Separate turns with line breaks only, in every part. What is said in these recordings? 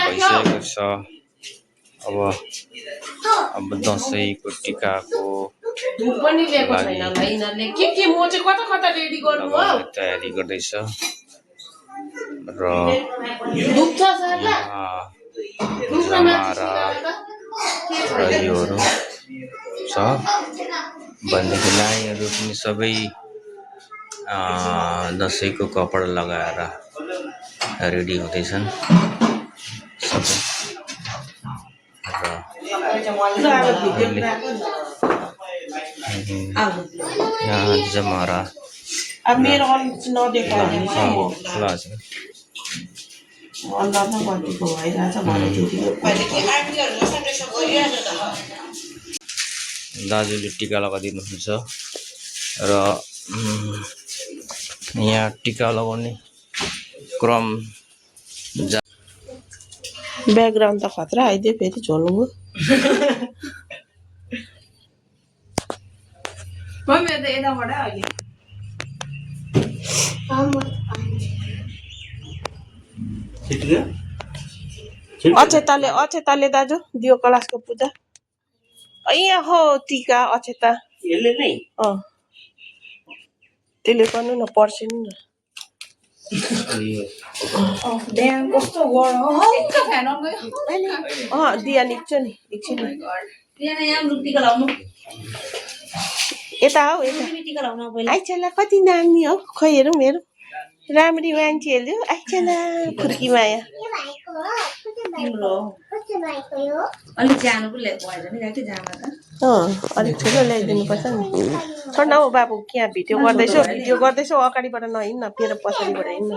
भइसकेको छ। अब दसैँको टिकाको तयारी गर्दैछ र जमारा र योहरू छ भनेदेखि नानीहरू पनि सबै दसैँको कपडा लगाएर रेडी हुँदैछन् सबै यहाँ जमारा दाजुले टिका लगाइदिनुहुन्छ र यहाँ टिका लगाउने क्रम
ब्याकग्राउन्ड त खतरा आइदियो फेरि झोलुङ्गो अक्षताले दाजु दियो कलाशको पूजा यहाँ हो टिका अक्षता त्यसले गर्नु न पर्सिनु न दिया निक्छ नि एकछिन यता हौ आइचला कति नानी हौ खोइ हेरौँ हेरौँ राम्री मान्छेहरू आइचला खुर्की माया अलिक ठुलो ल्याइदिनु पर्छ नि छोड न हौ बाबु यहाँ भिडियो गर्दैछौ अगाडिबाट नहिँड्न फेरि पछाडिबाट हिँड्न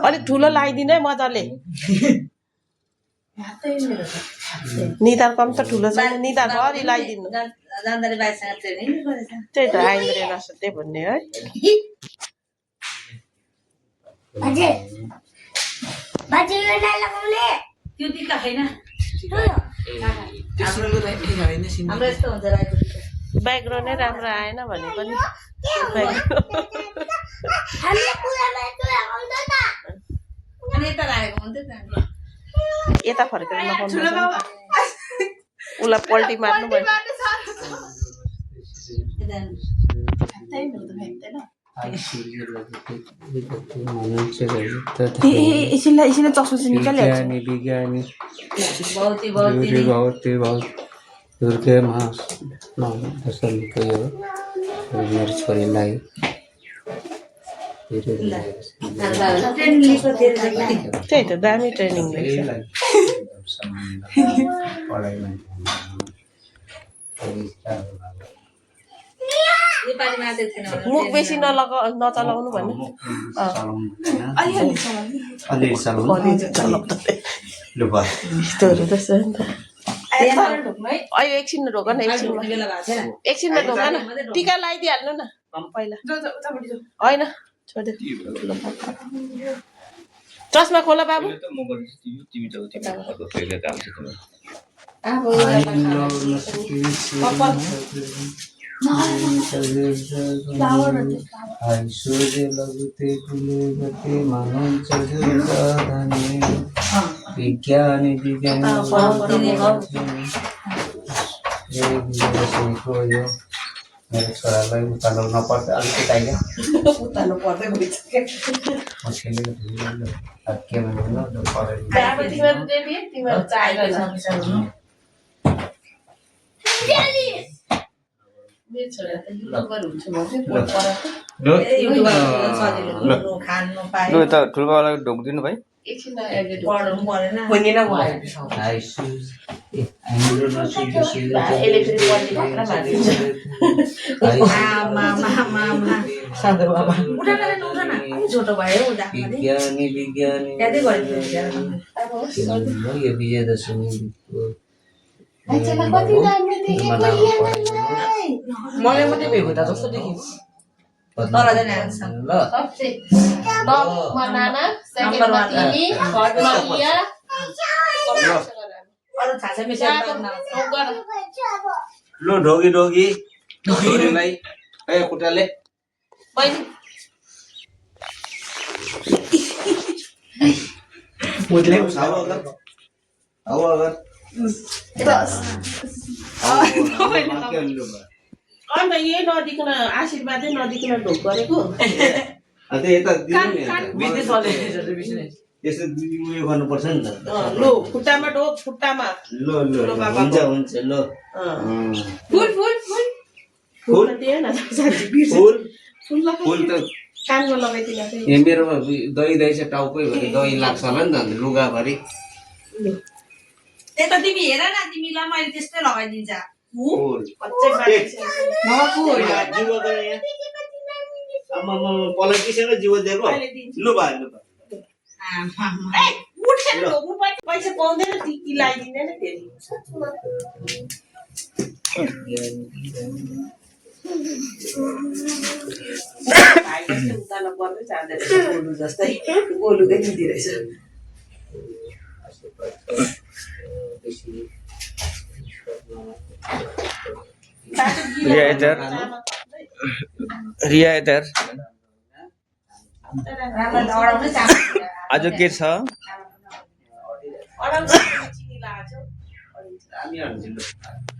अलिक ठुलो लगाइदिनु है मजाले निधार कम त ठुलो छ निधार भरि लगाइदिनु त्यही त आइन्द्रे नसोध्दै भन्ने है ब्याकग्राउन्ड नै राम्रो आएन भने पनि यता फर्केर नपाउनु उसलाई पल्टी मार्नु भयो यसले चस्मा चाहिँ निकालिहाल्छ
मेरो छोरीलाई
त्यही त दामी ट्रेनिङ मुख बेसी नचलाउनु भन्नु अहिले एकछिन ढोक न एकछिनमा ढोक न टिका लगाइदिइहाल्नु न पहिला होइन छोडिदियो चस्मा खोला बाबु
मेरो छोरालाई उताल्नु नपर्छ अलिकति आइदियो
उताल्नु पर्दै गइसक्यो
के भन्नु न ठुलोबाबालाई ढोक दिनु भाइ
मलाई मात्रै भेगो त जस्तो देखिन्छ तल जाने ल बनाना सेकेन्डमा तिमी थर्डमा लिया अरु थाहा छ मिसा लो ढोगी ढोगी ढोगीलाई
ए खुट्टाले
बहिनी
मुझले हावा अगर
अन्त यही नदिकन आशीर्वादै नदिकन ढोक गरेको
अन्त यता दिनु नि
त्यस्तो उयो गर्नुपर्छ नि त
लो खुट्टामा ढोक खुट्टामा
ल ल
लो बाबा
हुन्छ हुन्छ ल
फुल फुल फुल फुल दिए न साथी बिर्स
फुल
फुल
फुल त
कानमा लगाइदिन चाहिँ
यहाँ मेरोमा दही दही छ टाउकै भरि दही लाग्छ होला नि त अन्त लुगाभरि
त्यता तिमी हेर न तिमीलाई मैले त्यस्तै लगाइदिन्छ
फुल
बच्चै बाँडेछ
जीव गरे यहाँ आम्मा पलटिसँग जीव दिएको
अहिले दिन्छु
लु भाइ लु
ए उठेर ढोक्नु पर्छ पैसा पाउँदैन टिकी लगाइदिँदैन फेरि भाइ जस्तै उकालो पर्दै जाँदैछ गोलु जस्तै गोलु देखिँदो रहेछ
रिया इधर रिया इधर
अडाउनै चाहन्छ
आज के छ
अडाउनु चिनी लगाएको
हामी हाल्छौँ